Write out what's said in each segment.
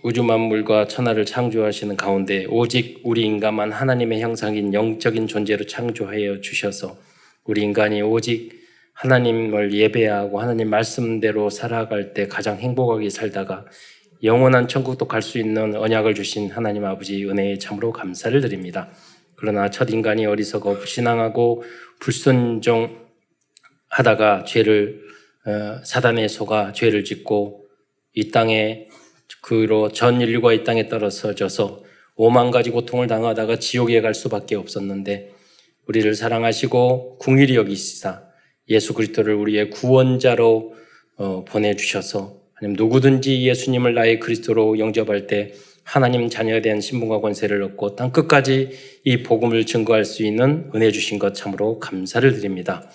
우주 만물과 천하를 창조하시는 가운데 오직 우리 인간만 하나님의 형상인 영적인 존재로 창조하여 주셔서 우리 인간이 오직 하나님을 예배하고 하나님 말씀대로 살아갈 때 가장 행복하게 살다가 영원한 천국도 갈 수 있는 언약을 주신 하나님 아버지 은혜에 참으로 감사를 드립니다. 그러나 첫 인간이 어리석어 신앙하고 불순종하다가 사단에 속아 죄를 짓고 이 땅에 그로 전 인류가 이 땅에 떨어져서 5만 가지 고통을 당하다가 지옥에 갈 수밖에 없었는데 우리를 사랑하시고 긍휼히 여기시사 예수 그리스도를 우리의 구원자로 보내주셔서 하나님 누구든지 예수님을 나의 그리스도로 영접할 때 하나님 자녀에 대한 신분과 권세를 얻고 땅 끝까지 이 복음을 증거할 수 있는 은혜 주신 것 참으로 감사를 드립니다.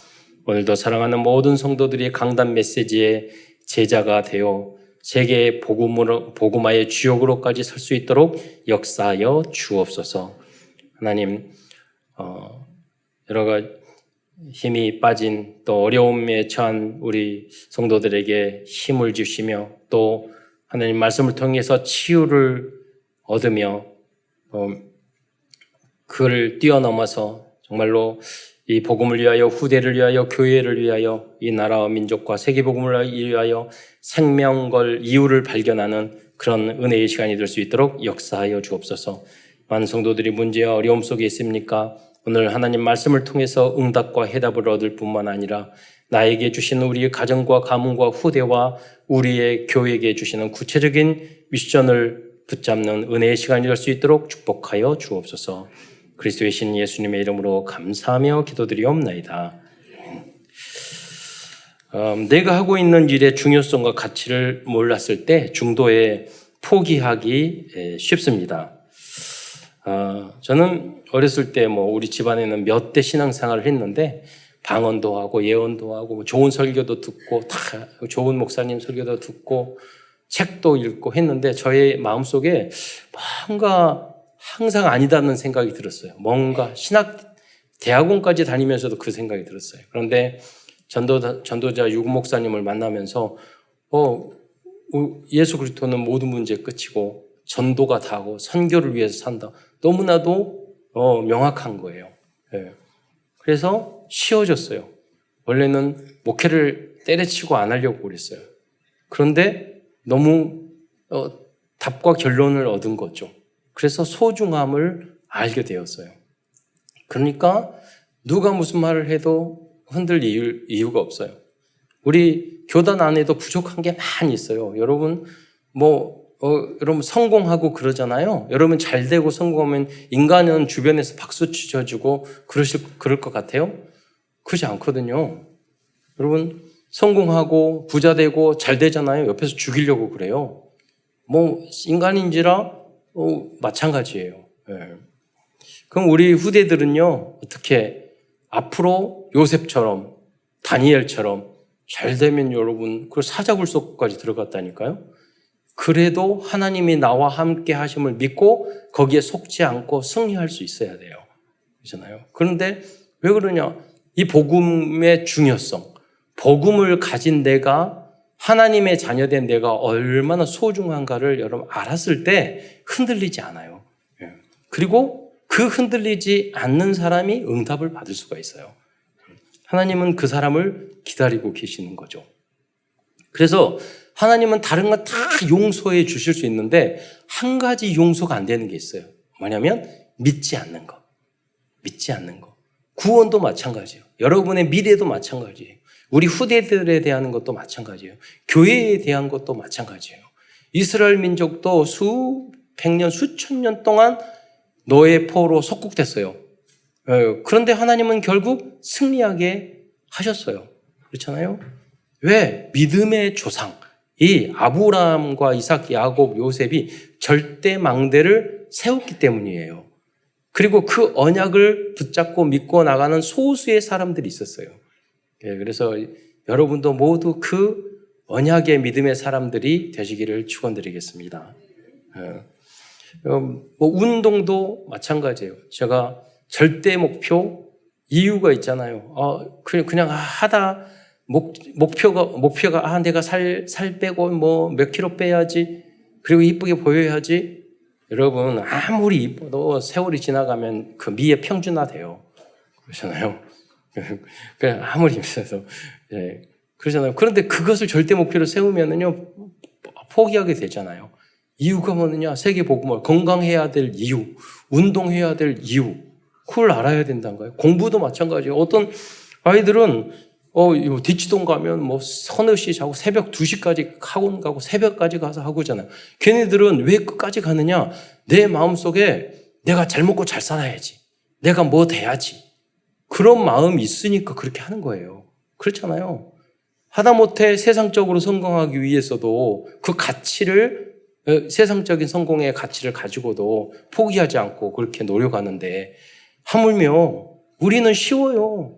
오늘도 사랑하는 모든 성도들이 강단 메시지의 제자가 되어 세계의 복음화의 주역으로까지 설 수 있도록 역사하여 주옵소서. 하나님 여러 가지 힘이 빠진 또 어려움에 처한 우리 성도들에게 힘을 주시며 또 하나님 말씀을 통해서 치유를 얻으며 그를 뛰어넘어서 정말로 이 복음을 위하여 후대를 위하여 교회를 위하여 이 나라와 민족과 세계 복음을 위하여 생명걸 이유를 발견하는 그런 은혜의 시간이 될 수 있도록 역사하여 주옵소서. 많은 성도들이 문제와 어려움 속에 있습니까? 오늘 하나님 말씀을 통해서 응답과 해답을 얻을 뿐만 아니라 나에게 주시는 우리의 가정과 가문과 후대와 우리의 교회에게 주시는 구체적인 미션을 붙잡는 은혜의 시간이 될 수 있도록 축복하여 주옵소서. 그리스도의 신 예수님의 이름으로 감사하며 기도드리옵나이다. 내가 하고 있는 일의 중요성과 가치를 몰랐을 때 중도에 포기하기 쉽습니다. 저는 어렸을 때 우리 집안에는 몇 대 신앙생활을 했는데 방언도 하고 예언도 하고 좋은 설교도 듣고 다 좋은 목사님 설교도 듣고 책도 읽고 했는데 저의 마음속에 뭔가 항상 아니다는 생각이 들었어요. 뭔가 대학원까지 다니면서도 그 생각이 들었어요. 그런데 전도자 유구 목사님을 만나면서 예수 그리스도는 모든 문제 끝이고 전도가 다고 선교를 위해서 산다. 너무나도 명확한 거예요. 네. 그래서 쉬워졌어요. 원래는 목회를 때려치고 안 하려고 그랬어요. 그런데 너무 답과 결론을 얻은 거죠. 그래서 소중함을 알게 되었어요. 그러니까 누가 무슨 말을 해도 흔들 이유가 없어요. 우리 교단 안에도 부족한 게 많이 있어요. 여러분 여러분 성공하고 그러잖아요. 여러분 잘 되고 성공하면 인간은 주변에서 박수 쳐주고 그럴 것 같아요? 그렇지 않거든요. 여러분 성공하고 부자 되고 잘 되잖아요. 옆에서 죽이려고 그래요. 인간인지라 마찬가지예요. 네. 그럼 우리 후대들은요, 어떻게 앞으로 요셉처럼 다니엘처럼 잘 되면 여러분 그 사자굴속까지 들어갔다니까요. 그래도 하나님이 나와 함께 하심을 믿고 거기에 속지 않고 승리할 수 있어야 돼요. 그렇잖아요. 그런데 왜 그러냐? 이 복음의 중요성, 복음을 가진 내가 하나님의 자녀된 내가 얼마나 소중한가를 여러분 알았을 때 흔들리지 않아요. 그리고 그 흔들리지 않는 사람이 응답을 받을 수가 있어요. 하나님은 그 사람을 기다리고 계시는 거죠. 그래서 하나님은 다른 건 다 용서해 주실 수 있는데 한 가지 용서가 안 되는 게 있어요. 뭐냐면 믿지 않는 거. 믿지 않는 거. 구원도 마찬가지예요. 여러분의 미래도 마찬가지예요. 우리 후대들에 대한 것도 마찬가지예요. 교회에 대한 것도 마찬가지예요. 이스라엘 민족도 수백 년, 수천 년 동안 노예 포로 속국됐어요. 그런데 하나님은 결국 승리하게 하셨어요. 그렇잖아요. 왜? 믿음의 조상, 이 아브라함과 이삭, 야곱, 요셉이 절대 망대를 세웠기 때문이에요. 그리고 그 언약을 붙잡고 믿고 나가는 소수의 사람들이 있었어요. 그래서 여러분도 모두 그 언약의 믿음의 사람들이 되시기를 축원드리겠습니다. 운동도 마찬가지예요. 제가 절대 목표 이유가 있잖아요. 그냥 하다 목표가 내가 살 빼고 몇 킬로 빼야지. 그리고 이쁘게 보여야지. 여러분, 아무리 이뻐도 세월이 지나가면 그 미에 평준화돼요. 그러잖아요. 아무리 있어서. 예. 그러잖아요. 그런데 그것을 절대 목표로 세우면은요, 포기하게 되잖아요. 이유가 뭐느냐? 세계복음화, 건강해야 될 이유, 운동해야 될 이유, 그걸 알아야 된다는 거예요. 공부도 마찬가지예요. 어떤 아이들은 디치동 가면 뭐 서너 시 자고 새벽 2시까지 학원 가고 새벽까지 가서 하고잖아요. 걔네들은 왜 끝까지 가느냐? 내 마음속에 내가 잘 먹고 잘 살아야지. 내가 뭐 돼야지. 그런 마음이 있으니까 그렇게 하는 거예요. 그렇잖아요. 하다못해 세상적으로 성공하기 위해서도 그 가치를, 세상적인 성공의 가치를 가지고도 포기하지 않고 그렇게 노력하는데, 하물며 우리는 쉬워요.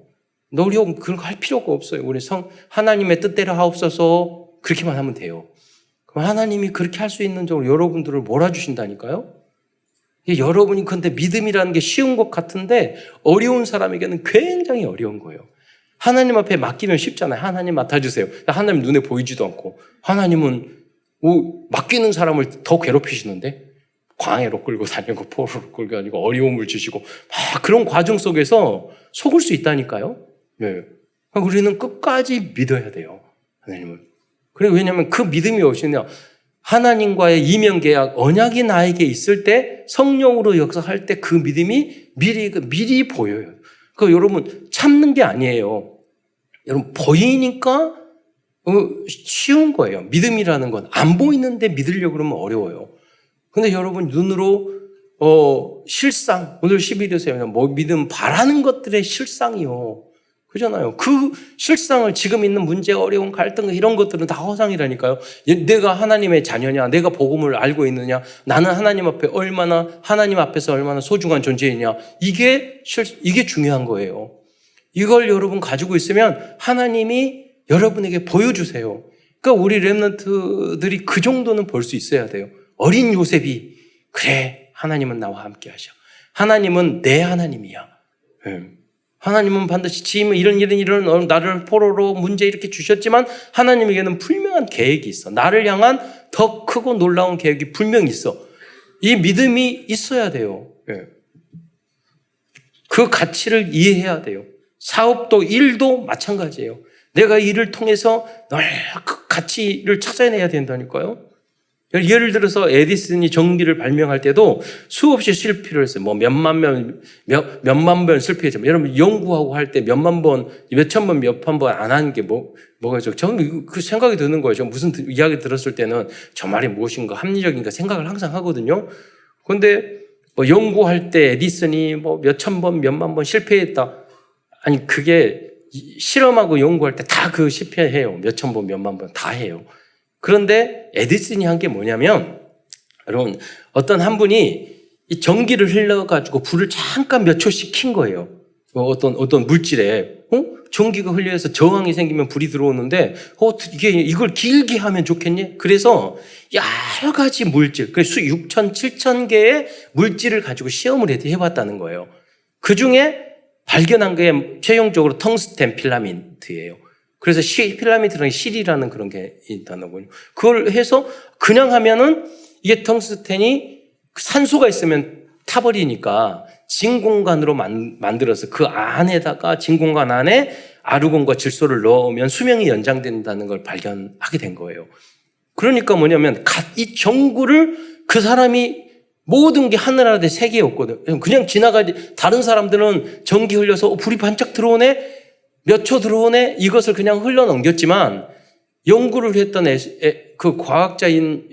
노력 그런 거 할 필요가 없어요. 우리 하나님의 뜻대로 하옵소서 그렇게만 하면 돼요. 그럼 하나님이 그렇게 할 수 있는 쪽으로 여러분들을 몰아주신다니까요. 여러분이 근데 믿음이라는 게 쉬운 것 같은데 어려운 사람에게는 굉장히 어려운 거예요. 하나님 앞에 맡기면 쉽잖아요. 하나님 맡아주세요. 하나님 눈에 보이지도 않고. 하나님은 맡기는 사람을 더 괴롭히시는데 광해로 끌고 다니고 포로로 끌고 다니고 어려움을 주시고 막 그런 과정 속에서 속을 수 있다니까요. 네. 우리는 끝까지 믿어야 돼요. 하나님을. 그리고 왜냐하면 그 믿음이 무엇이냐? 하나님과의 이면계약, 언약이 나에게 있을 때 성령으로 역사할 때 그 믿음이 미리 보여요. 여러분 참는 게 아니에요. 여러분 보이니까 쉬운 거예요. 믿음이라는 건 안 보이는데 믿으려고 그러면 어려워요. 근데 여러분 눈으로 실상, 오늘 11일에서 뭐 믿음 바라는 것들의 실상이요. 그잖아요. 그 실상을 지금 있는 문제, 어려운 갈등 이런 것들은 다 허상이라니까요. 내가 하나님의 자녀냐, 내가 복음을 알고 있느냐, 나는 하나님 앞에서 얼마나 소중한 존재이냐, 이게 중요한 거예요. 이걸 여러분 가지고 있으면 하나님이 여러분에게 보여주세요. 그러니까 우리 렘넌트들이 그 정도는 볼 수 있어야 돼요. 어린 요셉이 그래, 하나님은 나와 함께 하셔. 하나님은 내 하나님이야. 하나님은 반드시 지금 이런 나를 포로로 문제 이렇게 주셨지만 하나님에게는 분명한 계획이 있어. 나를 향한 더 크고 놀라운 계획이 분명히 있어. 이 믿음이 있어야 돼요. 그 가치를 이해해야 돼요. 사업도 일도 마찬가지예요. 내가 일을 통해서 그 가치를 찾아내야 된다니까요. 예를 들어서 에디슨이 전기를 발명할 때도 수없이 실패를 했어요. 뭐 몇만 번 실패했지만 여러분 연구하고 할 때 몇만 번, 몇천 번, 몇천 번 안 하는 게 뭐가 있죠? 저는 그 생각이 드는 거예요. 저 무슨 이야기 들었을 때는 저 말이 무엇인가 합리적인가 생각을 항상 하거든요. 그런데 뭐 연구할 때 에디슨이 뭐 몇천 번, 몇만 번 실패했다. 아니 그게 실험하고 연구할 때 다 그 실패해요. 몇천 번, 몇만 번 다 해요. 그런데 에디슨이 한 게 뭐냐면, 여러분, 어떤 한 분이 이 전기를 흘려가지고 불을 잠깐 몇 초씩 킨 거예요. 어떤 물질에, 전기가 흘려서 저항이 생기면 불이 들어오는데, 이걸 길게 하면 좋겠니? 그래서 여러 가지 물질, 그래서 6천, 7천 개의 물질을 가지고 시험을 해봤다는 거예요. 그 중에 발견한 게 최종적으로 텅스텐 필라멘트예요. 그래서 필라멘트랑 실이라는 그런 게 있다는 거예요. 그걸 해서 그냥 하면은 이게 텅스텐이 산소가 있으면 타버리니까 진공관으로 만들어서 그 안에다가 진공관 안에 아르곤과 질소를 넣으면 수명이 연장된다는 걸 발견하게 된 거예요. 그러니까 뭐냐면 이 전구를 그 사람이 모든 게 하늘 아래 세계에 없거든. 그냥 지나가지. 다른 사람들은 전기 흘려서 불이 반짝 들어오네? 몇 초 들어오네? 이것을 그냥 흘러 넘겼지만 연구를 했던 그 과학자인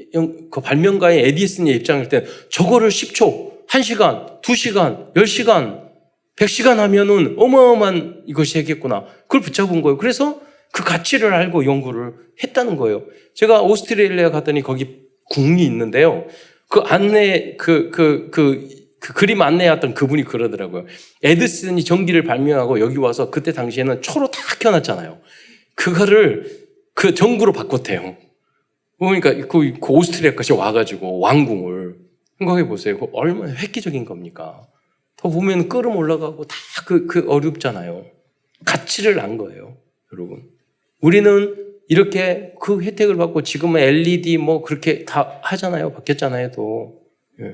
그 발명가의 에디슨의 입장일 때 저거를 10초, 1시간, 2시간, 10시간, 100시간 하면은 어마어마한 이것이 되겠구나. 그걸 붙잡은 거예요. 그래서 그 가치를 알고 연구를 했다는 거예요. 제가 오스트레일리아 갔더니 거기 궁이 있는데요. 그 그림 안내했던 그분이 그러더라고요. 에디슨이 전기를 발명하고 여기 와서 그때 당시에는 초로 다 켜놨잖아요. 그거를 그 전구로 바꿨대요. 그러니까 그 오스트리아까지 와가지고 왕궁을 생각해 보세요. 그 얼마나 획기적인 겁니까? 더 보면 끓음 올라가고 다 어렵잖아요. 가치를 안 거예요, 여러분. 우리는 이렇게 그 혜택을 받고 지금은 LED 뭐 그렇게 다 하잖아요. 바뀌었잖아요, 또. 예.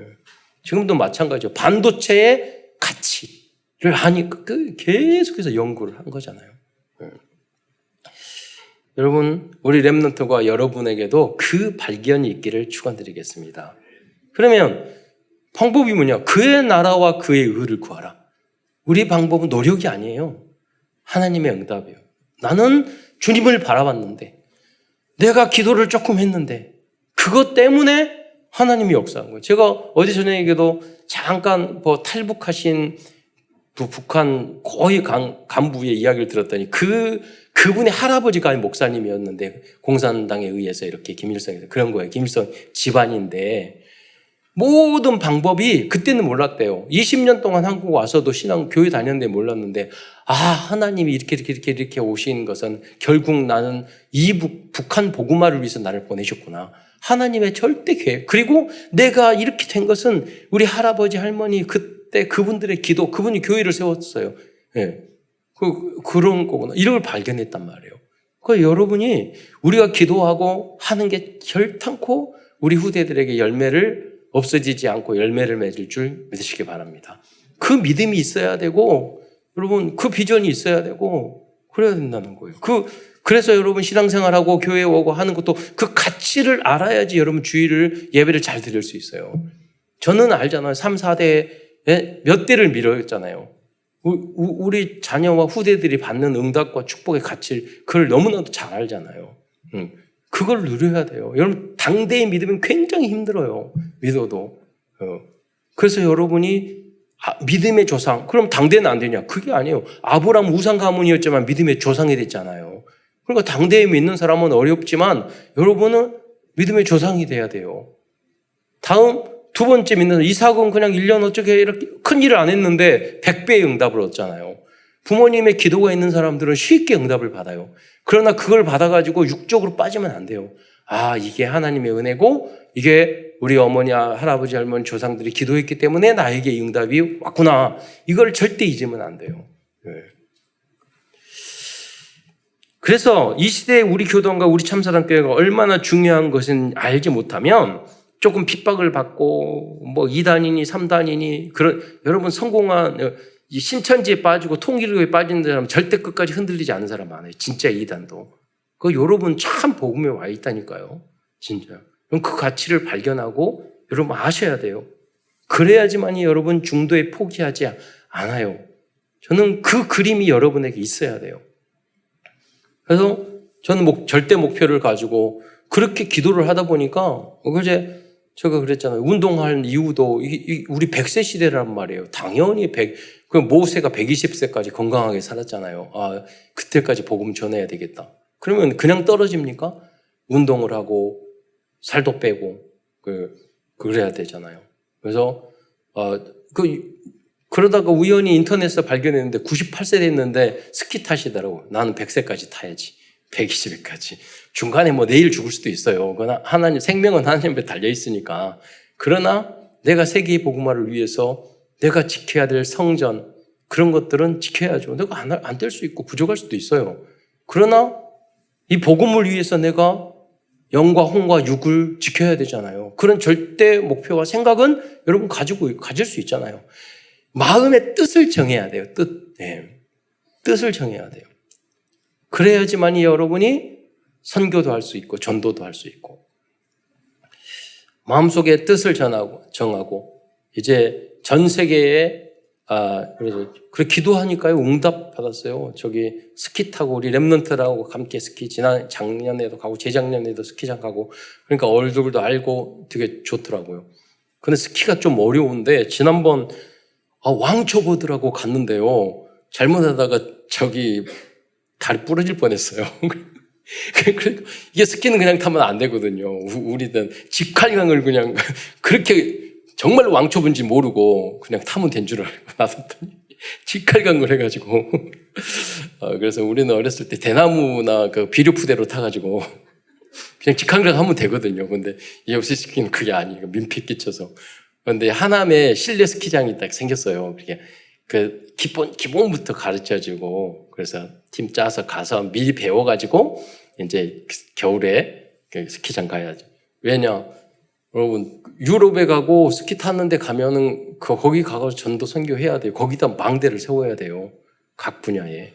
지금도 마찬가지죠. 반도체의 가치를 하니까 계속해서 연구를 한 거잖아요. 예. 여러분, 우리 렘넌트가 여러분에게도 그 발견이 있기를 축원드리겠습니다. 그러면 방법이 뭐냐? 그의 나라와 그의 의를 구하라. 우리 방법은 노력이 아니에요. 하나님의 응답이에요. 나는 주님을 바라봤는데, 내가 기도를 조금 했는데, 그것 때문에 하나님이 역사한 거예요. 제가 어제 저녁에도 잠깐 탈북하신 북한 거의 간부의 이야기를 들었더니 그분의 할아버지가 목사님이었는데 공산당에 의해서 이렇게 김일성에서 그런 거예요. 김일성 집안인데 모든 방법이 그때는 몰랐대요. 20년 동안 한국 와서도 신앙 교회 다녔는데 몰랐는데 하나님이 이렇게 오신 것은 결국 나는 북한 복음화를 위해서 나를 보내셨구나. 하나님의 절대 계획. 그리고 내가 이렇게 된 것은 우리 할아버지 할머니 그때 그분들의 기도, 그분이 교회를 세웠어요. 예. 그런 거구나. 이런 걸 발견했단 말이에요. 그러니까 여러분이 우리가 기도하고 하는 게 결탄코 우리 후대들에게 열매를 없어지지 않고 열매를 맺을 줄 믿으시기 바랍니다. 그 믿음이 있어야 되고 여러분 그 비전이 있어야 되고 그래야 된다는 거예요. 그래서 여러분 신앙생활하고 교회 오고 하는 것도 그 가치를 알아야지 여러분 주일을 예배를 잘 드릴 수 있어요. 저는 알잖아요. 3, 4대에 몇 대를 미뤘잖아요. 우리 자녀와 후대들이 받는 응답과 축복의 가치를 그걸 너무나도 잘 알잖아요. 그걸 누려야 돼요. 여러분 당대의 믿으면 굉장히 힘들어요. 믿어도. 그래서 여러분이 믿음의 조상. 그럼 당대는 안 되냐? 그게 아니에요. 아브라함 우상 가문이었지만 믿음의 조상이 됐잖아요. 그러니까 당대에 믿는 사람은 어렵지만 여러분은 믿음의 조상이 돼야 돼요. 다음 두 번째 믿는 이삭은 그냥 1년 어떻게 이렇게 큰 일을 안 했는데 100배의 응답을 얻잖아요. 부모님의 기도가 있는 사람들은 쉽게 응답을 받아요. 그러나 그걸 받아가지고 육적으로 빠지면 안 돼요. 이게 하나님의 은혜고 이게 우리 어머니, 할아버지, 할머니, 조상들이 기도했기 때문에 나에게 응답이 왔구나. 이걸 절대 잊으면 안 돼요. 네. 그래서 이 시대에 우리 교단과 우리 참사랑교회가 얼마나 중요한 것은 알지 못하면 조금 핍박을 받고 2단이니 3단이니 여러분 성공한 이 신천지에 빠지고 통일교에 빠진 사람 절대 끝까지 흔들리지 않은 사람 많아요. 진짜 2단도. 여러분 참 복음에 와 있다니까요. 진짜. 그럼 그 가치를 발견하고 여러분 아셔야 돼요. 그래야지만이 여러분 중도에 포기하지 않아요. 저는 그 그림이 여러분에게 있어야 돼요. 그래서 저는 절대 목표를 가지고 그렇게 기도를 하다 보니까 어제 제가 그랬잖아요. 운동할 이유도 우리 100세 시대란 말이에요. 당연히 모세가 120세까지 건강하게 살았잖아요. 그때까지 복음 전해야 되겠다. 그러면 그냥 떨어집니까? 운동을 하고 살도 빼고 그래야 되잖아요. 그래서 그러다가 우연히 인터넷에서 발견했는데 98세 됐는데 스키 타시더라고. 나는 100세까지 타야지. 120세까지. 중간에 내일 죽을 수도 있어요. 하나님, 생명은 하나님께 달려 있으니까. 그러나 내가 세계의 복음화를 위해서 내가 지켜야 될 성전, 그런 것들은 지켜야죠. 내가 안 될 수 있고 부족할 수도 있어요. 그러나 이 복음을 위해서 내가 영과 혼과 육을 지켜야 되잖아요. 그런 절대 목표와 생각은 여러분 가질 수 있잖아요. 마음의 뜻을 정해야 돼요. 뜻을 정해야 돼요. 그래야지만이 여러분이 선교도 할 수 있고 전도도 할 수 있고 마음속에 뜻을 정하고 이제 전 세계에 그래서 그렇게 기도하니까요 응답 받았어요. 저기 스키 타고 우리 렘넌트라고 함께 스키 작년에도 가고 재작년에도 스키장 가고 그러니까 얼굴도 알고 되게 좋더라고요. 근데 스키가 좀 어려운데 지난번 왕초보드라고 갔는데요. 잘못하다가 저기 다리 부러질 뻔했어요. 이게 스키는 그냥 타면 안 되거든요. 우리는 직활강을 그냥 그렇게 정말 왕초보인지 모르고 그냥 타면 된 줄 알고 나섰더니 직활강을 해가지고 그래서 우리는 어렸을 때 대나무나 비료푸대로 타가지고 그냥 직활강 하면 되거든요. 근데 이 역시 스키는 그게 아니에요. 민폐 끼쳐서. 그런데 하남에 실내 스키장이 딱 생겼어요. 기본부터 가르쳐주고 그래서 팀 짜서 가서 미리 배워가지고 이제 겨울에 스키장 가야죠. 왜냐? 여러분, 유럽에 가고 스키 탔는데 가면은 거기 가서 전도 선교해야 돼요. 거기다 망대를 세워야 돼요. 각 분야에.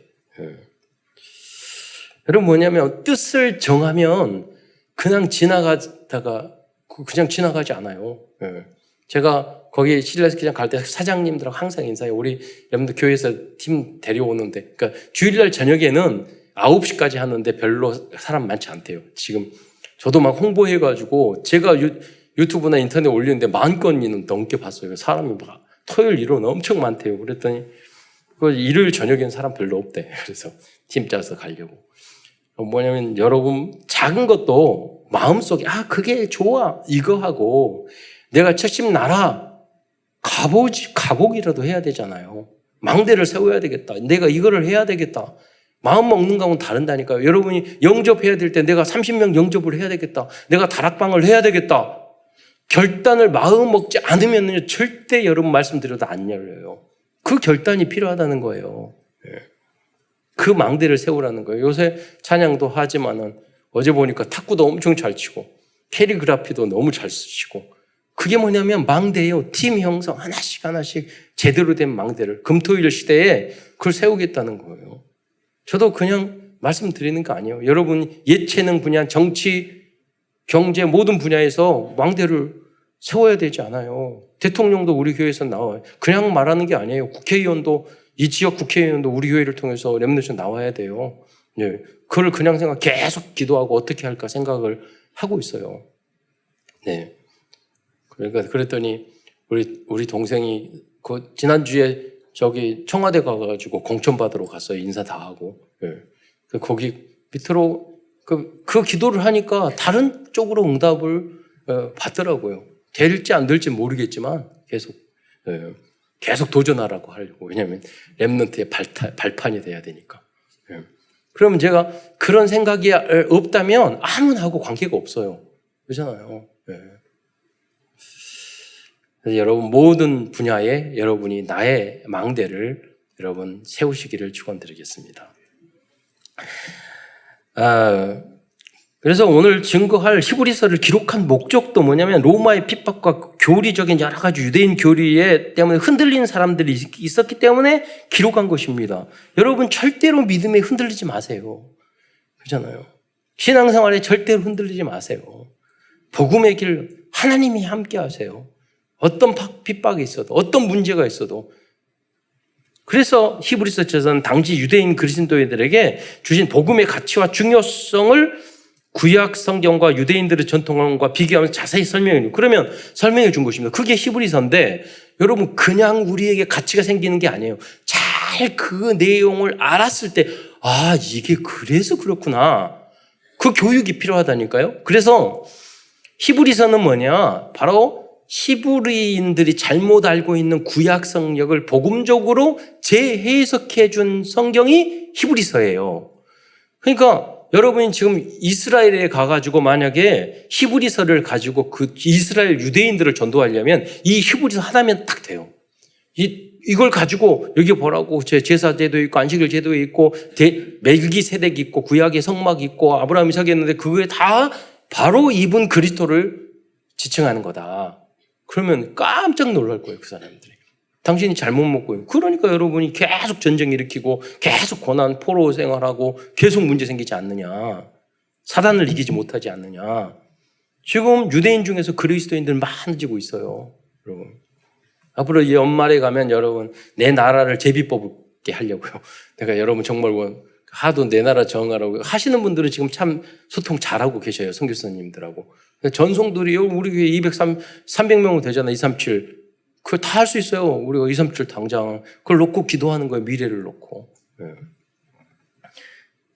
여러분, 뭐냐면 뜻을 정하면 그냥 지나가지 않아요. 제가 거기 실내 스키장 갈 때 사장님들하고 항상 인사해요. 우리 여러분들 교회에서 팀 데려오는데, 그러니까 주일날 저녁에는 9시까지 하는데 별로 사람 많지 않대요. 지금 저도 막 홍보해가지고 제가 유튜브나 인터넷에 올리는데 10,000건이 넘게 봤어요. 사람이 막 토요일 일요일 엄청 많대요. 그랬더니 일요일 저녁에는 사람 별로 없대. 그래서 팀 짜서 가려고. 뭐냐면 여러분 작은 것도 마음속에 그게 좋아 이거 하고 내가 첫심 나라 가복이라도 해야 되잖아요. 망대를 세워야 되겠다. 내가 이거를 해야 되겠다. 마음 먹는 거하고는 다른다니까요. 여러분이 영접해야 될 때 내가 30명 영접을 해야 되겠다. 내가 다락방을 해야 되겠다. 결단을 마음 먹지 않으면 절대 여러분 말씀드려도 안 열려요. 그 결단이 필요하다는 거예요. 그 망대를 세우라는 거예요. 요새 찬양도 하지만은 어제 보니까 탁구도 엄청 잘 치고 캐리그라피도 너무 잘 쓰시고 그게 뭐냐면 망대예요. 팀 형성 하나씩 제대로 된 망대를 금토일 시대에 그걸 세우겠다는 거예요. 저도 그냥 말씀드리는 거 아니에요. 여러분 예체능 분야, 정치, 경제 모든 분야에서 망대를 세워야 되지 않아요. 대통령도 우리 교회에서 나와요. 그냥 말하는 게 아니에요. 국회의원도 이 지역 국회의원도 우리 교회를 통해서 렘넌트에서 나와야 돼요. 그걸 그냥 계속 기도하고 어떻게 할까 생각을 하고 있어요. 네. 그랬더니 우리 동생이 지난주에 저기 청와대 가가지고 공천 받으러 갔어요. 인사 다 하고. 거기 밑으로 그 기도를 하니까 다른 쪽으로 응답을 받더라고요. 될지 안 될지 모르겠지만 계속 도전하라고 하려고. 왜냐하면 렘넌트의 발판이 돼야 되니까. 그러면 제가 그런 생각이 없다면 아무나하고 관계가 없어요. 그렇잖아요. 그래서 여러분 모든 분야에 여러분이 나의 망대를 여러분 세우시기를 축원드리겠습니다. 그래서 오늘 증거할 히브리서를 기록한 목적도 뭐냐면 로마의 핍박과 교리적인 여러 가지 유대인 교리에 때문에 흔들린 사람들이 있었기 때문에 기록한 것입니다. 여러분 절대로 믿음에 흔들리지 마세요. 그렇잖아요. 신앙생활에 절대로 흔들리지 마세요. 복음의 길 하나님이 함께 하세요. 어떤 핍박이 있어도 어떤 문제가 있어도. 그래서 히브리서에서는 당시 유대인 그리스도인들에게 주신 복음의 가치와 중요성을 구약 성경과 유대인들의 전통과 비교하면서 자세히 설명해요. 그러면 설명해 준 것입니다. 그게 히브리서인데 여러분 그냥 우리에게 가치가 생기는 게 아니에요. 잘 그 내용을 알았을 때 이게 그래서 그렇구나. 그 교육이 필요하다니까요. 그래서 히브리서는 뭐냐? 바로 히브리인들이 잘못 알고 있는 구약 성경을 복음적으로 재해석해 준 성경이 히브리서예요. 그러니까 여러분이 지금 이스라엘에 가가지고 만약에 히브리서를 가지고 그 이스라엘 유대인들을 전도하려면 이 히브리서 하나면 딱 돼요. 이걸 가지고 여기 보라고 제사 제도 있고 안식일 제도 있고 멜기세덱 있고 구약의 성막 있고 아브라함 이삭이 있는데 그게 다 바로 이분 그리스도를 지칭하는 거다. 그러면 깜짝 놀랄 거예요, 그 사람들이. 당신이 잘못 먹고요. 그러니까 여러분이 계속 전쟁 일으키고 계속 고난 포로 생활하고 계속 문제 생기지 않느냐. 사단을 이기지 못하지 않느냐. 지금 유대인 중에서 그리스도인들 많아지고 있어요. 여러분. 앞으로 이 연말에 가면 여러분 내 나라를 제비 뽑게 하려고요. 내가 여러분 정말 하도 내 나라 정하라고 하시는 분들은 지금 참 소통 잘하고 계셔요. 선교사님들하고. 전송들이 우리 교회 300명 되잖아요. 237. 그걸 다 할 수 있어요. 우리가 237 당장. 그걸 놓고 기도하는 거예요. 미래를 놓고.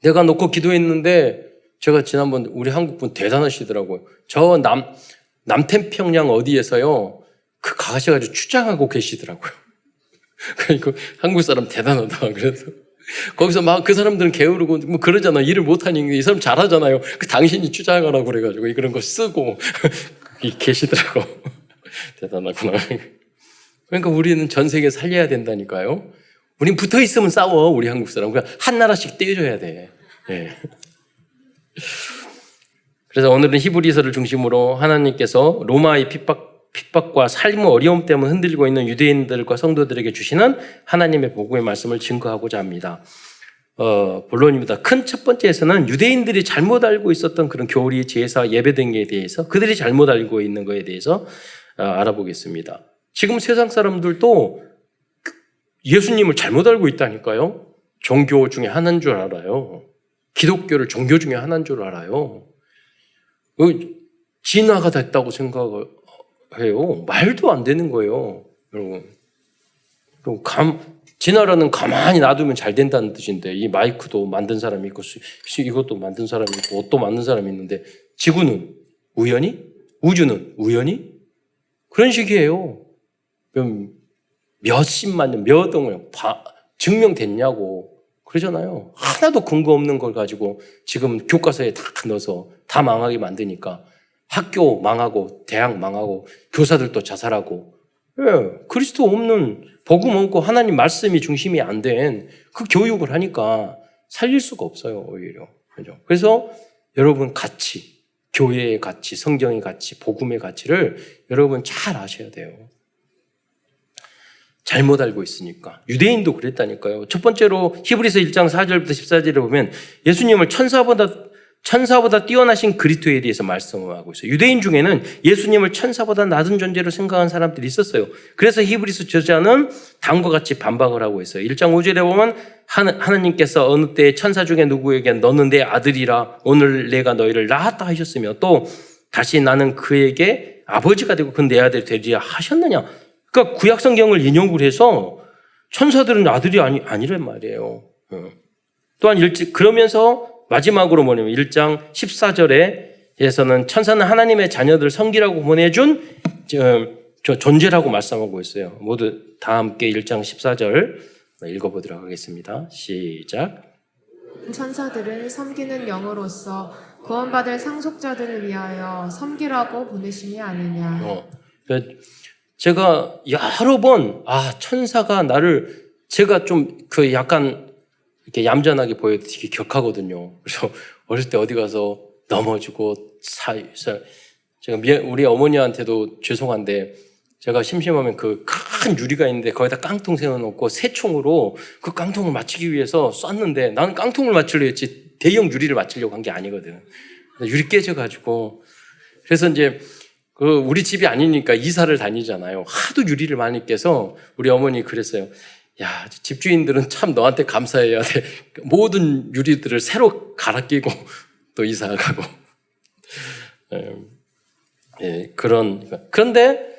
내가 놓고 기도했는데 제가 지난번 우리 한국분 대단하시더라고요. 저 남태평양 어디에서요. 그 가셔가지고 추장하고 계시더라고요. 그러니까 한국 사람 대단하다. 그래서 거기서 막 그 사람들은 게으르고 뭐 그러잖아. 일을 못하니까 이 사람 잘하잖아요. 그 당신이 추장하라고 그래가지고 그런 거 쓰고 계시더라고. 대단하구나. 그러니까 우리는 전 세계 살려야 된다니까요. 우린 붙어 있으면 싸워. 우리 한국 사람. 그냥 한 나라씩 떼줘야 돼. 예. 그래서 오늘은 히브리서를 중심으로 하나님께서 로마의 핍박과 삶의 어려움 때문에 흔들리고 있는 유대인들과 성도들에게 주시는 하나님의 복음의 말씀을 증거하고자 합니다. 본론입니다. 큰 첫 번째에서는 유대인들이 잘못 알고 있었던 그런 교리, 제사, 예배 등에 대해서 그들이 잘못 알고 있는 것에 대해서 알아보겠습니다. 지금 세상 사람들도 예수님을 잘못 알고 있다니까요. 종교 중에 하나인 줄 알아요. 기독교를 종교 중에 하나인 줄 알아요. 진화가 됐다고 생각해요. 말도 안 되는 거예요, 여러분. 진화라는 가만히 놔두면 잘 된다는 뜻인데, 이 마이크도 만든 사람이 있고, 이것도 만든 사람이 있고, 옷도 만든 사람이 있는데, 지구는 우연히? 우주는 우연히? 그런 식이에요. 그럼 몇십만 년, 몇 억년 증명됐냐고. 그러잖아요. 하나도 근거 없는 걸 가지고 지금 교과서에 다 넣어서 다 망하게 만드니까 학교 망하고 대학 망하고 교사들도 자살하고 그리스도 없는 복음 없고 하나님 말씀이 중심이 안 된 그 교육을 하니까 살릴 수가 없어요. 오히려. 그죠? 그래서 여러분 가치, 교회의 가치, 성경의 가치, 복음의 가치를 여러분 잘 아셔야 돼요. 잘못 알고 있으니까. 유대인도 그랬다니까요. 첫 번째로 히브리서 1장 4절부터 14절에 보면 예수님을 천사보다 뛰어나신 그리스도에 대해서 말씀하고 있어요. 유대인 중에는 예수님을 천사보다 낮은 존재로 생각한 사람들이 있었어요. 그래서 히브리서 저자는 다음과 같이 반박을 하고 있어요. 1장 5절에 보면 하나님께서 어느 때에 천사 중에 누구에게 너는 내 아들이라 오늘 내가 너희를 낳았다 하셨으며 또 다시 나는 그에게 아버지가 되고 그는 내 아들이 되리라 하셨느냐. 그러니까 구약 성경을 인용을 해서 천사들은 아들이 아니란 말이에요. 또한 그러면서 마지막으로 뭐냐면 1장 14절에서는 천사는 하나님의 자녀들 섬기라고 보내준 존재라고 말씀하고 있어요. 모두 다 함께 1장 14절 읽어보도록 하겠습니다. 시작. 천사들을 섬기는 영으로서 구원받을 상속자들을 위하여 섬기라고 보내심이 아니냐. 제가 여러 번 천사가 나를 제가 좀 약간 이렇게 얌전하게 보여도 되게 격하거든요. 그래서 어릴 때 어디 가서 넘어지고 제가 우리 어머니한테도 죄송한데 제가 심심하면 그 큰 유리가 있는데 거기다 깡통 세워놓고 새총으로 그 깡통을 맞추기 위해서 쐈는데 나는 깡통을 맞추려고 했지 대형 유리를 맞추려고 한 게 아니거든. 유리 깨져가지고 그래서 이제 우리 집이 아니니까 이사를 다니잖아요. 하도 유리를 많이 깨서 우리 어머니 그랬어요. 야, 집주인들은 참 너한테 감사해야 돼. 모든 유리들을 새로 갈아 끼고 또 이사 가고. 그런데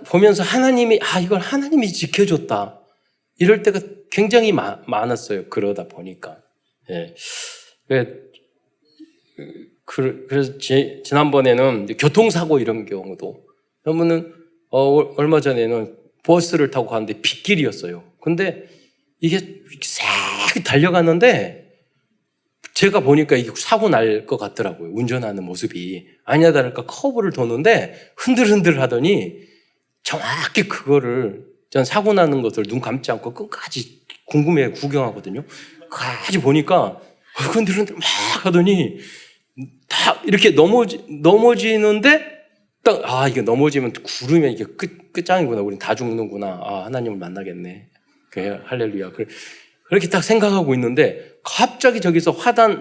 보면서 하나님이 이걸 하나님이 지켜줬다. 이럴 때가 굉장히 많았어요. 그러다 보니까. 그래서 지난번에는 교통사고 이런 경우도 그러면은 얼마 전에는 버스를 타고 가는데 빗길이었어요. 근데 이게 싹 달려갔는데 제가 보니까 이게 사고 날 것 같더라고요. 운전하는 모습이. 아니나 다를까 커브를 도는데 흔들흔들 하더니 정확히 그거를 전 사고 나는 것을 눈 감지 않고 끝까지 궁금해 구경하거든요. 끝까지 보니까 흔들흔들 막 하더니 다 이렇게 넘어지는데 딱 이게 넘어지면 구르면 이게 끝장이구나. 우린 다 죽는구나. 하나님을 만나겠네. 할렐루야. 그렇게 딱 생각하고 있는데 갑자기 저기서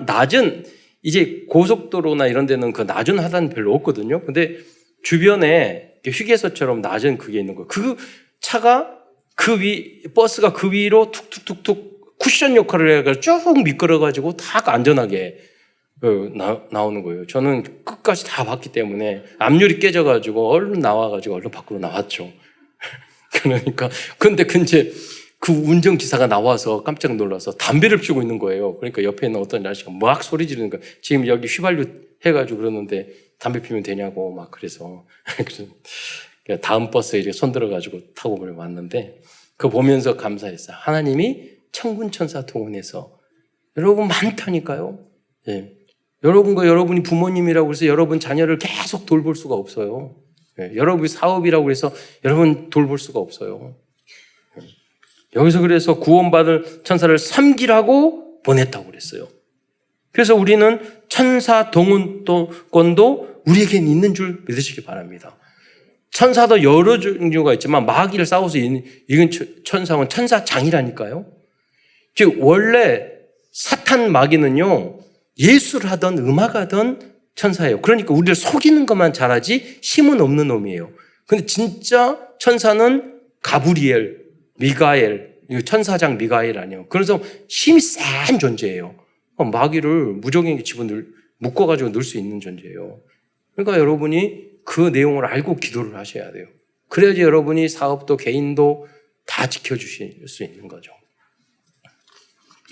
낮은 이제 고속도로나 이런 데는 그 낮은 하단 별로 없거든요. 근데 주변에 휴게소처럼 낮은 그게 있는 거예요. 그 차가 버스가 그 위로 툭툭툭툭 쿠션 역할을 해가지고 쭉 미끄러가지고 다 안전하게 나오는 거예요. 저는 끝까지 다 봤기 때문에 앞유리 깨져가지고 얼른 나와가지고 얼른 밖으로 나왔죠. 그러니까 근데 그 운전기사가 나와서 깜짝 놀라서 담배를 피우고 있는 거예요. 그러니까 옆에 있는 어떤 아저씨가 막 소리 지르는 거예요. 지금 여기 휘발유 해가지고 그러는데 담배 피우면 되냐고 막 그래서 다음 버스에 이렇게 손들어가지고 타고 왔는데 그거 보면서 감사했어요. 하나님이 천군천사 동원해서 여러분 많다니까요. 여러분과 여러분이 부모님이라고 해서 여러분 자녀를 계속 돌볼 수가 없어요. 여러분이 사업이라고 해서 여러분 돌볼 수가 없어요. 여기서 그래서 구원받을 천사를 섬기라고 보냈다고 그랬어요. 그래서 우리는 천사 동원권도 우리에겐 있는 줄 믿으시기 바랍니다. 천사도 여러 종류가 있지만 마귀를 싸워서 이긴 천사는 천사장이라니까요. 즉 원래 사탄 마귀는요, 예술을 하든 음악하든 천사예요. 그러니까 우리를 속이는 것만 잘하지 힘은 없는 놈이에요. 근데 진짜 천사는 가브리엘, 미가엘, 천사장 미가엘 아니에요. 그래서 힘이 센 존재예요. 마귀를 무적에게 묶어가지고 넣을 수 있는 존재예요. 그러니까 여러분이 그 내용을 알고 기도를 하셔야 돼요. 그래야지 여러분이 사업도 개인도 다 지켜주실 수 있는 거죠.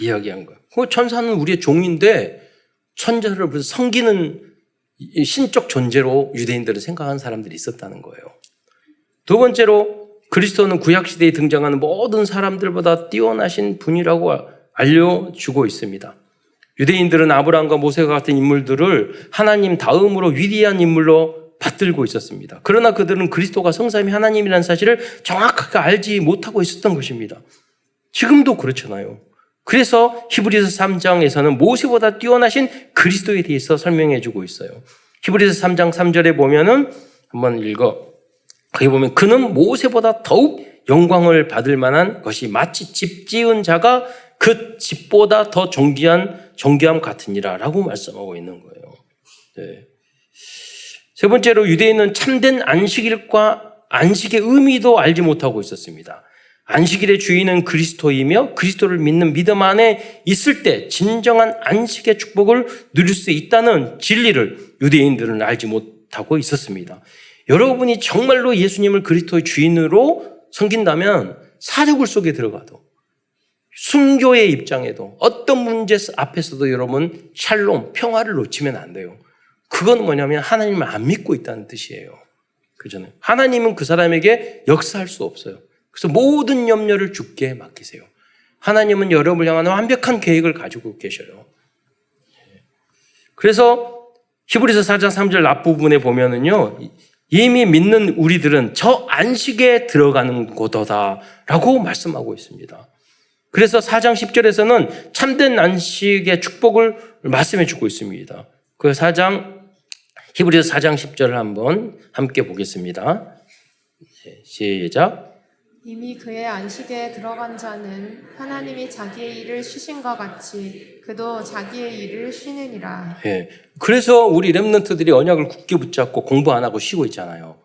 이야기한 거예요. 그 천사는 우리의 종인데 천사를 섬기는 신적 존재로 유대인들은 생각하는 사람들이 있었다는 거예요. 두 번째로 그리스도는 구약시대에 등장하는 모든 사람들보다 뛰어나신 분이라고 알려주고 있습니다. 유대인들은 아브라함과 모세와 같은 인물들을 하나님 다음으로 위대한 인물로 받들고 있었습니다. 그러나 그들은 그리스도가 성삼위 하나님이라는 사실을 정확하게 알지 못하고 있었던 것입니다. 지금도 그렇잖아요. 그래서 히브리서 3장에서는 모세보다 뛰어나신 그리스도에 대해서 설명해 주고 있어요. 히브리서 3장 3절에 보면은 한번 읽어. 거기 보면 그는 모세보다 더욱 영광을 받을 만한 것이 마치 집 지은 자가 그 집보다 더 존귀함 같으니라 라고 말씀하고 있는 거예요. 네. 세 번째로 유대인은 참된 안식일과 안식의 의미도 알지 못하고 있었습니다. 안식일의 주인은 그리스도이며 그리스도를 믿는 믿음 안에 있을 때 진정한 안식의 축복을 누릴 수 있다는 진리를 유대인들은 알지 못하고 있었습니다. 여러분이 정말로 예수님을 그리스도의 주인으로 섬긴다면 사자굴 속에 들어가도 순교의 입장에도 어떤 문제 앞에서도 여러분 샬롬, 평화를 놓치면 안 돼요. 그건 뭐냐면 하나님을 안 믿고 있다는 뜻이에요. 그잖아요. 하나님은 그 사람에게 역사할 수 없어요. 그래서 모든 염려를 주께 맡기세요. 하나님은 여러분을 향한 완벽한 계획을 가지고 계셔요. 그래서 히브리서 4장 3절 앞부분에 보면은요, 이미 믿는 우리들은 저 안식에 들어가는 곳이다라고 말씀하고 있습니다. 그래서 4장 10절에서는 참된 안식의 축복을 말씀해 주고 있습니다. 그 4장, 히브리서 4장 10절을 한번 함께 보겠습니다. 시작. 이미 그의 안식에 들어간 자는 하나님이 자기의 일을 쉬신 것 같이 그도 자기의 일을 쉬느니라. 예. 그래서 우리 렘넌트들이 언약을 굳게 붙잡고 공부 안 하고 쉬고 있잖아요.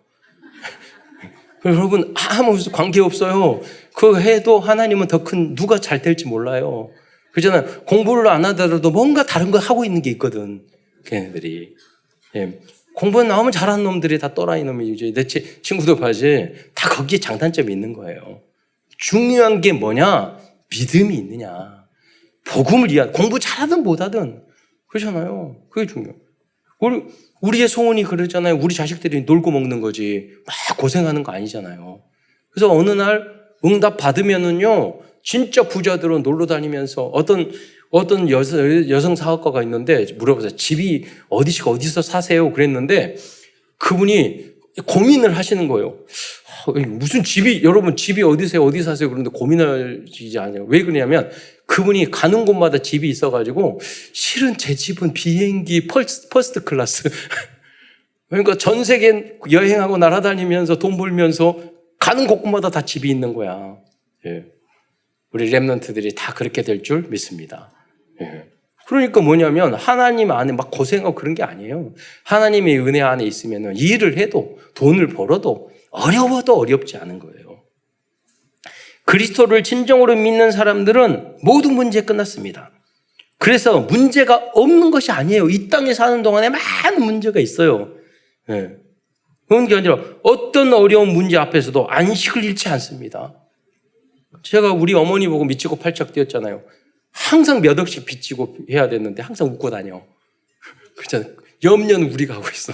여러분 아무 관계없어요. 그거 해도 하나님은 더 큰 누가 잘 될지 몰라요. 그렇잖아요. 공부를 안 하더라도 뭔가 다른 거 하고 있는 게 있거든. 걔네들이. 예. 공부 나오면 잘하는 놈들이 다 또라이 놈이지. 내 친구도 봐지. 다 거기에 장단점이 있는 거예요. 중요한 게 뭐냐? 믿음이 있느냐. 복음을 이해하는, 공부 잘하든 못하든. 그렇잖아요. 그게 중요해요. 우리의 소원이 그러잖아요. 우리 자식들이 놀고 먹는 거지. 막 고생하는 거 아니잖아요. 그래서 어느 날 응답 받으면은요, 진짜 부자들은 놀러 다니면서 어떤 여성 사업가가 있는데 물어보세요. 집이 어디서 사세요? 그랬는데 그분이 고민을 하시는 거예요. 무슨 집이, 여러분 집이 어디 사세요? 그런데 고민하지 않아요. 왜 그러냐면 그분이 가는 곳마다 집이 있어가지고 실은 제 집은 비행기 퍼스트 클래스. 그러니까 전 세계 여행하고 날아다니면서 돈 벌면서 가는 곳마다 다 집이 있는 거야. 예. 우리 렘넌트들이 다 그렇게 될 줄 믿습니다. 예. 그러니까 뭐냐면 하나님 안에 막 고생하고 그런 게 아니에요. 하나님의 은혜 안에 있으면 일을 해도 돈을 벌어도 어려워도 어렵지 않은 거예요. 그리스도를 진정으로 믿는 사람들은 모든 문제 끝났습니다. 그래서 문제가 없는 것이 아니에요. 이 땅에 사는 동안에 많은 문제가 있어요. 예. 그런 게 아니라 어떤 어려운 문제 앞에서도 안식을 잃지 않습니다. 제가 우리 어머니 보고 미치고 팔짝 뛰었잖아요. 항상 몇 억씩 빚지고 해야 됐는데 항상 웃고 다녀. 그렇잖아요. 염려는 우리가 하고 있어.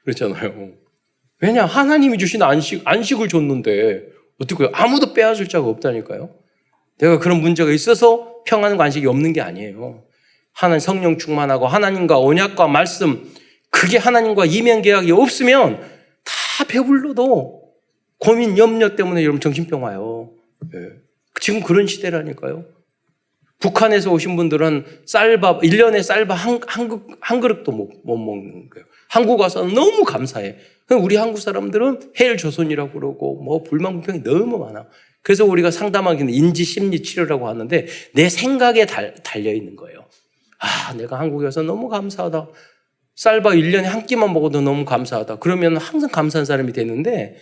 그렇잖아요. 왜냐? 하나님이 주신 안식을 줬는데 어떻게 아무도 빼앗을 자가 없다니까요. 내가 그런 문제가 있어서 평안과 안식이 없는 게 아니에요. 하나님 성령 충만하고 하나님과 언약과 말씀, 그게 하나님과 이면 계약이 없으면 다 배불러도 고민, 염려 때문에 여러분 정신병 와요. 예. 지금 그런 시대라니까요. 북한에서 오신 분들은 쌀밥, 1년에 쌀밥 한 그릇도 못 먹는 거예요. 한국 와서 너무 감사해. 우리 한국 사람들은 헬조선이라고 그러고 뭐 불만불평이 너무 많아. 그래서 우리가 상담하기는 인지심리치료라고 하는데 내 생각에 달려 있는 거예요. 아, 내가 한국에 와서 너무 감사하다. 쌀밥 1년에 한 끼만 먹어도 너무 감사하다. 그러면 항상 감사한 사람이 되는데,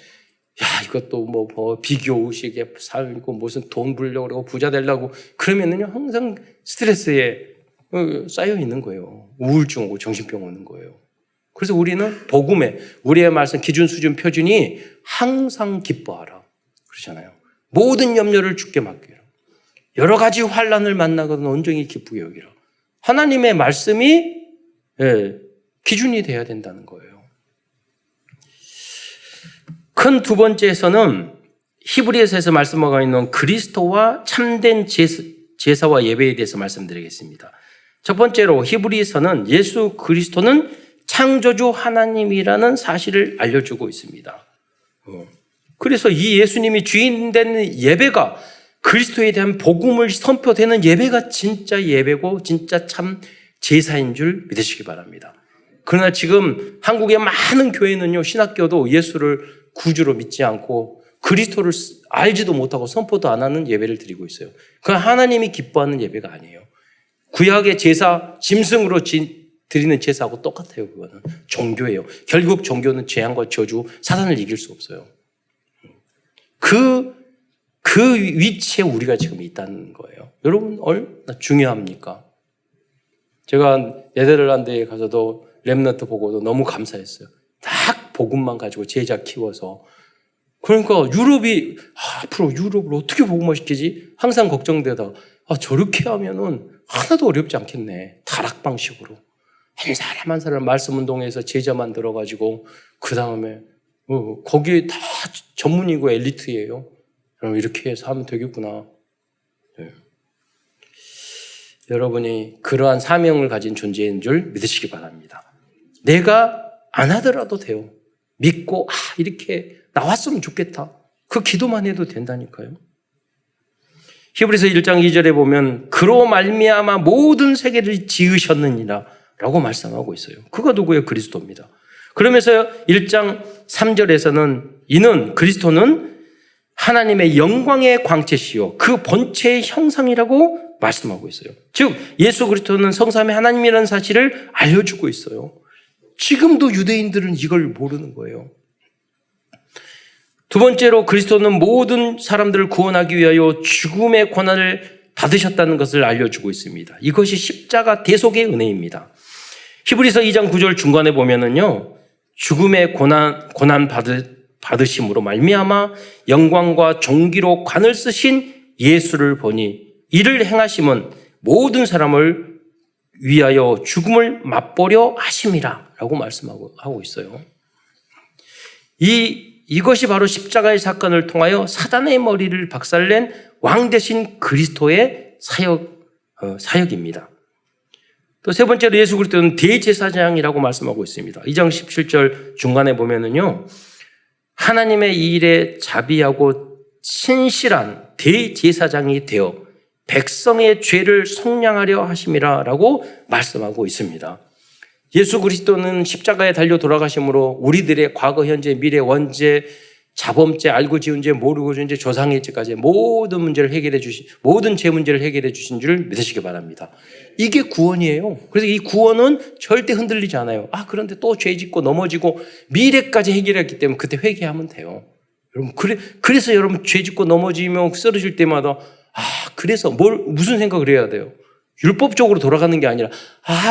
야, 이것도 뭐 비교의식에 살고 무슨 돈 벌려고 그러고 부자 되려고 그러면은요, 항상 스트레스에 쌓여 있는 거예요. 우울증 오고 정신병 오는 거예요. 그래서 우리는 복음에, 우리의 말씀 기준, 수준, 표준이 항상 기뻐하라. 그러잖아요. 모든 염려를 주께 맡기라. 여러 가지 환난을 만나거든 온전히 기쁘게 여기라. 하나님의 말씀이 기준이 돼야 된다는 거예요. 큰 두 번째에서는 히브리서에서 말씀하고 있는 그리스도와 참된 제사와 예배에 대해서 말씀드리겠습니다. 첫 번째로 히브리서는 예수 그리스도는 창조주 하나님이라는 사실을 알려주고 있습니다. 그래서 이 예수님이 주인된 예배가 그리스도에 대한 복음을 선포되는 예배가 진짜 예배고 진짜 참 제사인 줄 믿으시기 바랍니다. 그러나 지금 한국의 많은 교회는요, 신학교도 예수를 구주로 믿지 않고 그리스도를 알지도 못하고 선포도 안 하는 예배를 드리고 있어요. 그건 하나님이 기뻐하는 예배가 아니에요. 구약의 제사, 짐승으로 드리는 제사하고 똑같아요. 그거는 종교예요. 결국 종교는 재앙과 저주, 사단을 이길 수 없어요. 그 위치에 우리가 지금 있다는 거예요. 여러분, 얼마나 중요합니까? 제가 네덜란드에 가서도 렘넌트 보고도 너무 감사했어요. 딱 복음만 가지고 제자 키워서. 그러니까 유럽이, 앞으로 유럽을 어떻게 복음화 시키지? 항상 걱정되다가, 저렇게 하면은 하나도 어렵지 않겠네. 다락 방식으로. 한 사람 한 사람 말씀 운동해서 제자 만들어가지고, 그 다음에, 거기에 다 전문이고 엘리트예요. 그럼 이렇게 해서 하면 되겠구나. 네. 여러분이 그러한 사명을 가진 존재인 줄 믿으시기 바랍니다. 내가 안 하더라도 돼요. 믿고 이렇게 나왔으면 좋겠다. 그 기도만 해도 된다니까요. 히브리서 1장 2절에 보면 그로 말미암아 모든 세계를 지으셨느니라 라고 말씀하고 있어요. 그가 누구예요? 그리스도입니다. 그러면서 1장 3절에서는 이는 그리스도는 하나님의 영광의 광채시요 그 본체의 형상이라고 말씀하고 있어요. 즉 예수 그리스도는 성삼위 하나님이라는 사실을 알려주고 있어요. 지금도 유대인들은 이걸 모르는 거예요. 두 번째로 그리스도는 모든 사람들을 구원하기 위하여 죽음의 고난을 받으셨다는 것을 알려주고 있습니다. 이것이 십자가 대속의 은혜입니다. 히브리서 2장 9절 중간에 보면은요, 죽음의 고난 받으심으로 말미암아 영광과 존귀로 관을 쓰신 예수를 보니 이를 행하심은 모든 사람을 위하여 죽음을 맛보려 하심이라 라고 말씀하고 있어요. 이것이 바로 십자가의 사건을 통하여 사단의 머리를 박살낸 왕 대신 그리스도의 사역입니다. 또 세 번째로 예수 그리스도는 대제사장이라고 말씀하고 있습니다. 2장 17절 중간에 보면은요, 하나님의 일에 자비하고 신실한 대제사장이 되어 백성의 죄를 속량하려 하심이라 라고 말씀하고 있습니다. 예수 그리스도는 십자가에 달려 돌아가심으로 우리들의 과거, 현재, 미래, 원죄, 자범죄, 알고 지은 죄, 모르고 지은 죄, 조상의 죄까지 모든 문제를 해결해 주신, 모든 죄 문제를 해결해 주신 줄 믿으시기 바랍니다. 이게 구원이에요. 그래서 이 구원은 절대 흔들리지 않아요. 그런데 또 죄 짓고 넘어지고 미래까지 해결했기 때문에 그때 회개하면 돼요. 여러분, 그래서 여러분 죄 짓고 넘어지면 쓰러질 때마다 그래서 무슨 생각을 해야 돼요? 율법적으로 돌아가는 게 아니라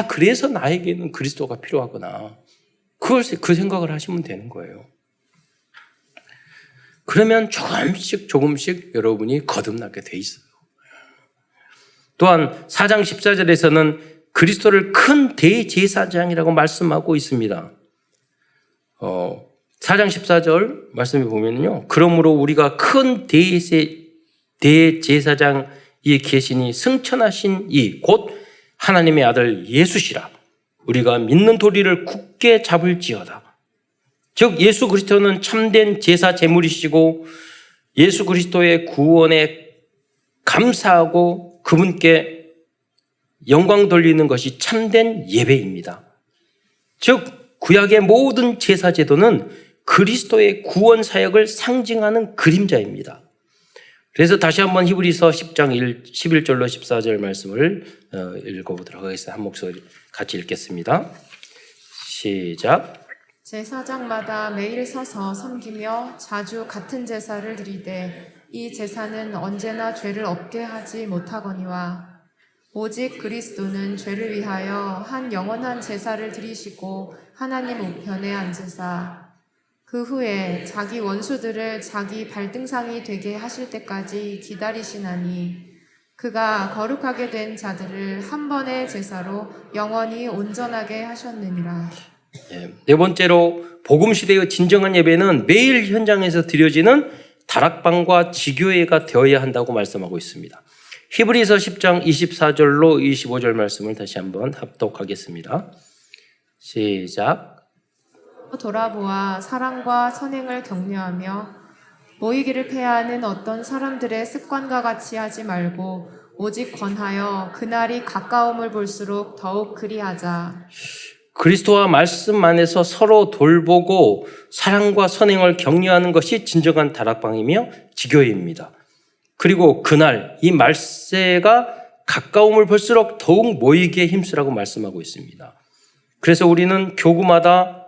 그래서 나에게는 그리스도가 필요하구나. 그 생각을 하시면 되는 거예요. 그러면 조금씩 여러분이 거듭나게 돼 있어요. 또한 4장 14절에서는 그리스도를 큰 대제사장이라고 말씀하고 있습니다. 4장 14절 말씀에 보면요, 그러므로 우리가 큰 대제사장이 계시니 승천하신 이 곧 하나님의 아들 예수시라. 우리가 믿는 도리를 굳게 잡을지어다. 즉 예수 그리스도는 참된 제사 제물이시고 예수 그리스도의 구원에 감사하고 그 그분께 영광 돌리는 것이 참된 예배입니다. 즉 구약의 모든 제사 제도는 그리스도의 구원 사역을 상징하는 그림자입니다. 그래서 다시 한번 히브리서 10장 11절로 14절 말씀을 읽어보도록 하겠습니다. 한 목소리 같이 읽겠습니다. 시작. 제사장마다 매일 서서 섬기며 자주 같은 제사를 드리되 이 제사는 언제나 죄를 없게 하지 못하거니와 오직 그리스도는 죄를 위하여 한 영원한 제사를 드리시고 하나님 우편에 앉으사 그 후에 자기 원수들을 자기 발등상이 되게 하실 때까지 기다리시나니 그가 거룩하게 된 자들을 한 번의 제사로 영원히 온전하게 하셨느니라. 네 번째로 복음 시대의 진정한 예배는 매일 현장에서 드려지는 다락방과 지교회가 되어야 한다고 말씀하고 있습니다. 히브리서 10장 24절로 25절 말씀을 다시 한번 합독하겠습니다. 시작. 돌아보아 사랑과 선행을 격려하며 모이기를 패하는 어떤 사람들의 습관과 같이 하지 말고 오직 권하여 그날이 가까움을 볼수록 더욱 그리하자. 그리스도와 말씀 안에서 서로 돌보고 사랑과 선행을 격려하는 것이 진정한 다락방이며 지교회입니다. 그리고 그날 이 말세가 가까움을 볼수록 더욱 모이기에 힘쓰라고 말씀하고 있습니다. 그래서 우리는 교구마다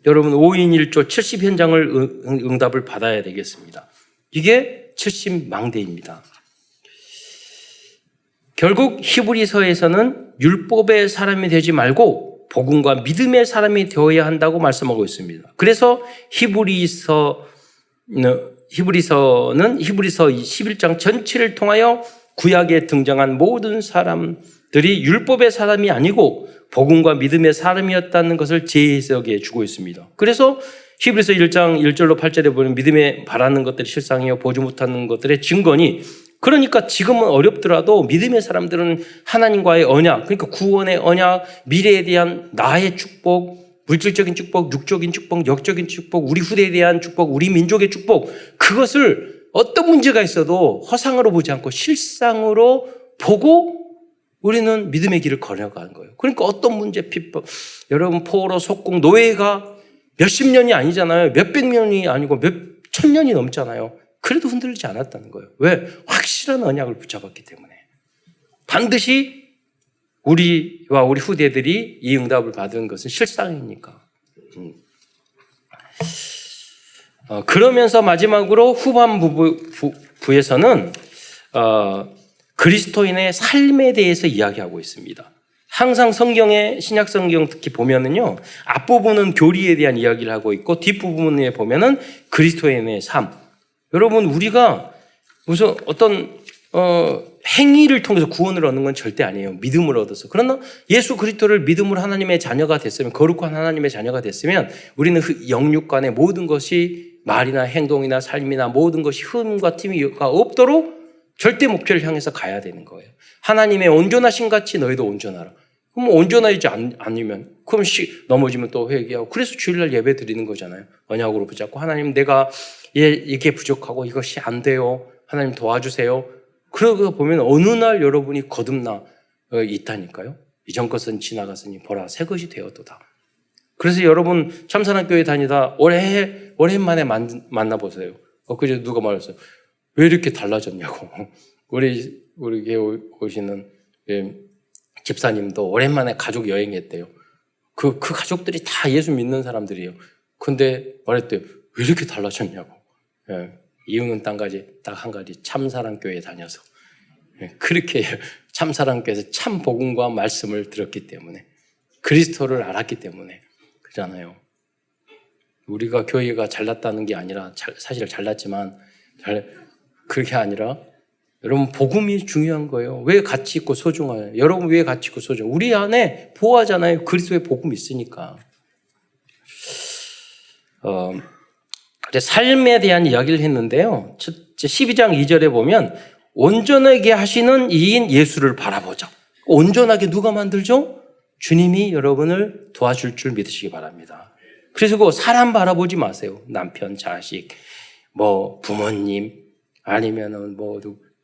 여러분 5인 1조 70현장을 응답을 받아야 되겠습니다. 이게 70망대입니다. 결국 히브리서에서는 율법의 사람이 되지 말고 복음과 믿음의 사람이 되어야 한다고 말씀하고 있습니다. 그래서 히브리서는 히브리서 11장 전체를 통하여 구약에 등장한 모든 사람들이 율법의 사람이 아니고 복음과 믿음의 사람이었다는 것을 재해석해 주고 있습니다. 그래서 히브리서 1장 1절로 8절에 보면 믿음에 바라는 것들이 실상이요 보지 못하는 것들의 증거니 그러니까 지금은 어렵더라도 믿음의 사람들은 하나님과의 언약, 그러니까 구원의 언약, 미래에 대한 나의 축복, 물질적인 축복, 육적인 축복, 영적인 축복, 우리 후대에 대한 축복, 우리 민족의 축복, 그것을 어떤 문제가 있어도 허상으로 보지 않고 실상으로 보고 우리는 믿음의 길을 걸어가는 거예요. 그러니까 어떤 문제, 핍박, 여러분 포로, 속국, 노예가 몇십 년이 아니잖아요. 몇백 년이 아니고 몇천 년이 넘잖아요. 그래도 흔들리지 않았다는 거예요. 왜? 확실한 언약을 붙잡았기 때문에. 반드시 우리와 우리 후대들이 이 응답을 받은 것은 실상이니까. 그러면서 마지막으로 후반부에서는 그리스도인의 삶에 대해서 이야기하고 있습니다. 항상 성경에 신약 성경 특히 보면은요 앞부분은 교리에 대한 이야기를 하고 있고 뒷부분에 보면은 그리스도인의 삶. 여러분 우리가 무슨 어떤 행위를 통해서 구원을 얻는 건 절대 아니에요. 믿음을 얻어서. 그러나 예수 그리스도를 믿음으로 하나님의 자녀가 됐으면 거룩한 하나님의 자녀가 됐으면 우리는 영육간의 모든 것이 말이나 행동이나 삶이나 모든 것이 흠과 틈이가 없도록 절대 목표를 향해서 가야 되는 거예요. 하나님의 온전하신 같이 너희도 온전하라. 그럼 온전하지 않으면 그럼 넘어지면 또 회개하고 그래서 주일날 예배 드리는 거잖아요. 언약으로 붙잡고 하나님 내가 이게 부족하고 이것이 안 돼요. 하나님 도와주세요. 그러고 보면 어느 날 여러분이 거듭나 있다니까요. 이전 것은 지나갔으니 보라 새 것이 되었도다. 그래서 여러분 참사랑교회 다니다 오랜만에 만나보세요. 그제 누가 말했어요. 왜 이렇게 달라졌냐고. 우리 교회 오시는 집사님도 오랜만에 가족 여행했대요. 그 가족들이 다 예수 믿는 사람들이에요. 근데 말했대요. 왜 이렇게 달라졌냐고. 이유는 딱 한 가지 참사랑교회 다녀서. 그렇게 참사랑교회에서 참 복음과 말씀을 들었기 때문에 그리스도를 알았기 때문에 그러잖아요. 우리가 교회가 잘났다는 게 아니라 사실 잘났지만 그게 아니라 여러분 복음이 중요한 거예요. 왜 가치 있고 소중해요? 여러분 왜 가치 있고 소중해요? 우리 안에 보호하잖아요. 그리스도의 복음이 있으니까. 삶에 대한 이야기를 했는데요. 12장 2절에 보면 온전하게 하시는 이인 예수를 바라보자. 온전하게 누가 만들죠? 주님이 여러분을 도와줄 줄 믿으시기 바랍니다. 그래서 그 사람 바라보지 마세요. 남편, 자식, 부모님 아니면은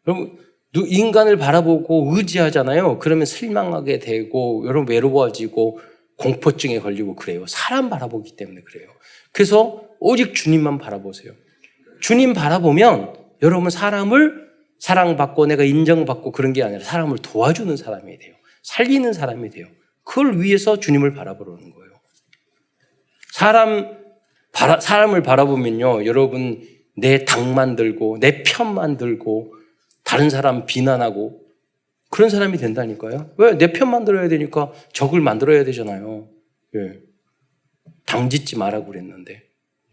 여러분 인간을 바라보고 의지하잖아요. 그러면 실망하게 되고 여러분 외로워지고 공포증에 걸리고 그래요. 사람 바라보기 때문에 그래요. 그래서 오직 주님만 바라보세요. 주님 바라보면 여러분 사람을 사랑받고 내가 인정받고 그런 게 아니라 사람을 도와주는 사람이 돼요. 살리는 사람이 돼요. 그걸 위해서 주님을 바라보는 거예요. 사람을 바라보면요. 여러분 내 당만 들고 내 편만 들고 다른 사람 비난하고 그런 사람이 된다니까요. 왜? 내 편 만들어야 되니까 적을 만들어야 되잖아요. 예. 당 짓지 말라고 그랬는데.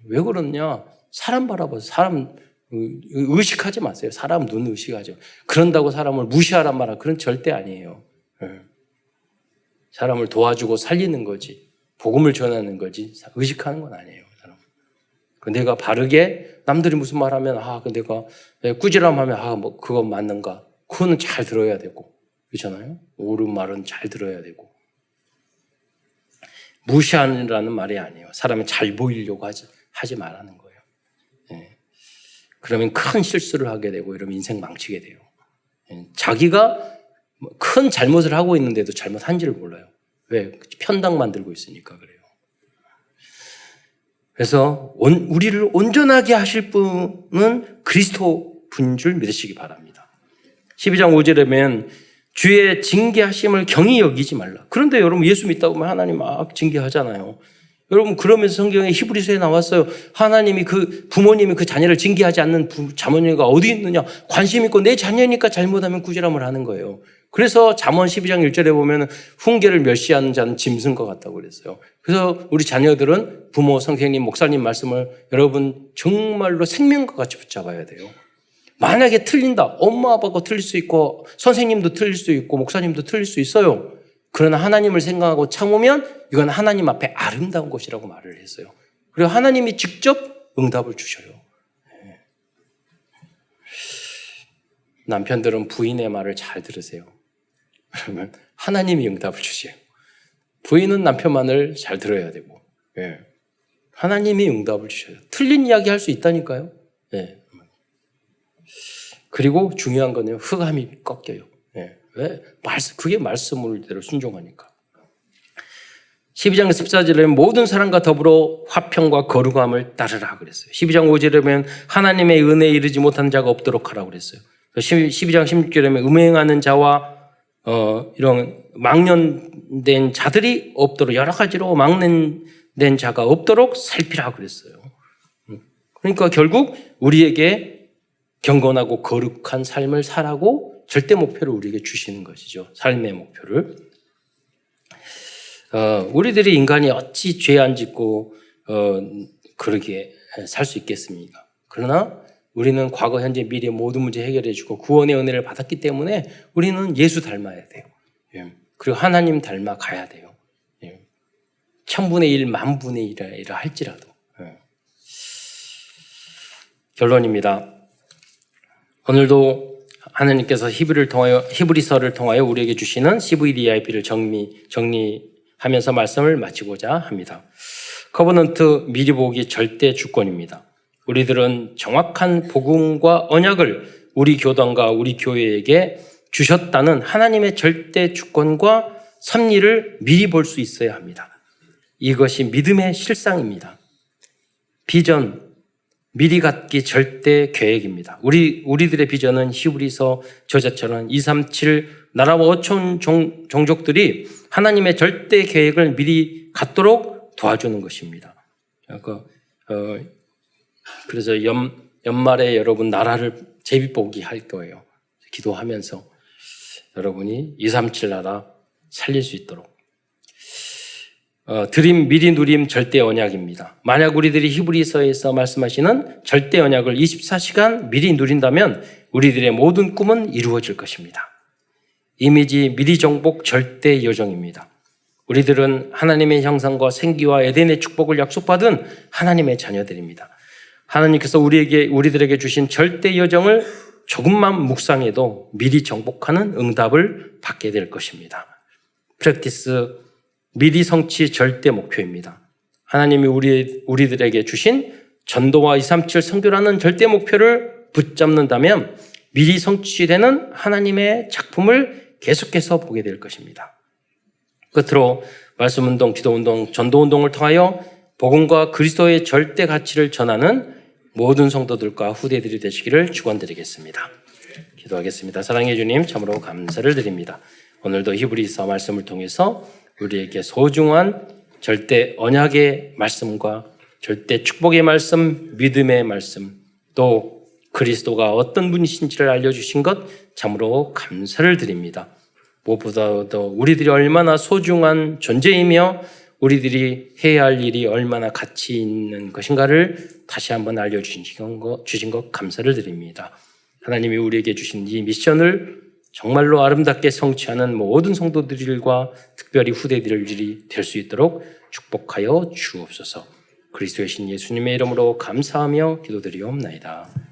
왜 그러냐? 사람 바라봐서 사람 의식하지 마세요. 사람 눈 의식하죠. 그런다고 사람을 무시하란 말은 그런 절대 아니에요. 예. 사람을 도와주고 살리는 거지. 복음을 전하는 거지. 의식하는 건 아니에요. 사람. 내가 바르게 남들이 무슨 말하면 내가 꾸지람하면 뭐 그건 맞는가? 그거는 잘 들어야 되고 그렇잖아요. 옳은 말은 잘 들어야 되고 무시하라는 말이 아니에요. 사람이 잘 보이려고 하지 말라는 거예요. 예. 그러면 큰 실수를 하게 되고 이러면 인생 망치게 돼요. 예. 자기가 큰 잘못을 하고 있는데도 잘못한지를 몰라요. 왜? 편당 만들고 있으니까 그래요. 그래서 우리를 온전하게 하실 분은 그리스도 분인 줄 믿으시기 바랍니다. 12장 5절에 보면 주의 징계하심을 경히 여기지 말라. 그런데 여러분 예수 믿다고 하면 하나님 막 징계하잖아요. 여러분 그러면서 성경에 히브리서에 나왔어요. 하나님이 부모님이 그 자녀를 징계하지 않는 자녀가 어디 있느냐. 관심 있고 내 자녀니까 잘못하면 꾸지람을 하는 거예요. 그래서 잠언 12장 1절에 보면 훈계를 멸시하는 자는 짐승과 같다고 그랬어요. 그래서 우리 자녀들은 부모, 선생님, 목사님 말씀을 여러분 정말로 생명과 같이 붙잡아야 돼요. 만약에 틀린다. 엄마 아빠가 틀릴 수 있고 선생님도 틀릴 수 있고 목사님도 틀릴 수 있어요. 그러나 하나님을 생각하고 참으면 이건 하나님 앞에 아름다운 것이라고 말을 했어요. 그리고 하나님이 직접 응답을 주셔요. 남편들은 부인의 말을 잘 들으세요. 그러면 하나님이 응답을 주세요. 부인은 남편 말을 잘 들어야 되고 하나님이 응답을 주셔요. 틀린 이야기 할 수 있다니까요. 그리고 중요한 거는 흑암이 꺾여요. 왜? 그게 말씀대로 순종하니까. 12장 14절에 모든 사람과 더불어 화평과 거룩함을 따르라 그랬어요. 12장 5절에 보면 하나님의 은혜에 이르지 못한 자가 없도록 하라고 그랬어요. 12장 16절에 보면 음행하는 자와 이런 망년된 자들이 없도록 여러 가지로 망년된 자가 없도록 살피라고 그랬어요. 그러니까 결국 우리에게 경건하고 거룩한 삶을 살라고 절대 목표를 우리에게 주시는 것이죠. 삶의 목표를. 우리들이 인간이 어찌 죄 안 짓고 그러게 살 수 있겠습니까? 그러나 우리는 과거, 현재, 미래 모든 문제 해결해 주고 구원의 은혜를 받았기 때문에 우리는 예수 닮아야 돼요. 그리고 하나님 닮아 가야 돼요. 1000분의 1, 10,000분의 1이라 할지라도. 결론입니다. 오늘도 하나님께서 히브리서를 통하여 우리에게 주시는 CVDIP를 정리하면서 말씀을 마치고자 합니다. 커버넌트 미리 보기 절대 주권입니다. 우리들은 정확한 복음과 언약을 우리 교단과 우리 교회에게 주셨다는 하나님의 절대 주권과 섭리를 미리 볼 수 있어야 합니다. 이것이 믿음의 실상입니다. 비전, 미리 갖기 절대 계획입니다. 우리들의 비전은 히브리서 저자처럼 237 나라와 5천 종족들이 하나님의 절대 계획을 미리 갖도록 도와주는 것입니다. 그래서 연말에 여러분 나라를 제비뽑기 할 거예요. 기도하면서 여러분이 237 나라 살릴 수 있도록. 드림 미리 누림 절대 언약입니다. 만약 우리들이 히브리서에서 말씀하시는 절대 언약을 24시간 미리 누린다면 우리들의 모든 꿈은 이루어질 것입니다. 이미지 미리 정복 절대 여정입니다. 우리들은 하나님의 형상과 생기와 에덴의 축복을 약속받은 하나님의 자녀들입니다. 하나님께서 우리들에게 주신 절대 여정을 조금만 묵상해도 미리 정복하는 응답을 받게 될 것입니다. 프랙티스 미리 성취 절대 목표입니다. 하나님이 우리들에게 주신 전도와 237 선교라는 절대 목표를 붙잡는다면 미리 성취되는 하나님의 작품을 계속해서 보게 될 것입니다. 끝으로 말씀운동, 기도운동, 전도운동을 통하여 복음과 그리스도의 절대 가치를 전하는 모든 성도들과 후대들이 되시기를 축원드리겠습니다. 기도하겠습니다. 사랑해 주님, 참으로 감사를 드립니다. 오늘도 히브리서 말씀을 통해서 우리에게 소중한 절대 언약의 말씀과 절대 축복의 말씀, 믿음의 말씀, 또 그리스도가 어떤 분이신지를 알려주신 것 참으로 감사를 드립니다. 무엇보다도 우리들이 얼마나 소중한 존재이며 우리들이 해야 할 일이 얼마나 가치 있는 것인가를 다시 한번 알려주신 것 감사를 드립니다. 하나님이 우리에게 주신 이 미션을 정말로 아름답게 성취하는 모든 성도들과 특별히 후대들이 될 수 있도록 축복하여 주옵소서. 그리스도의 신 예수님의 이름으로 감사하며 기도드리옵나이다.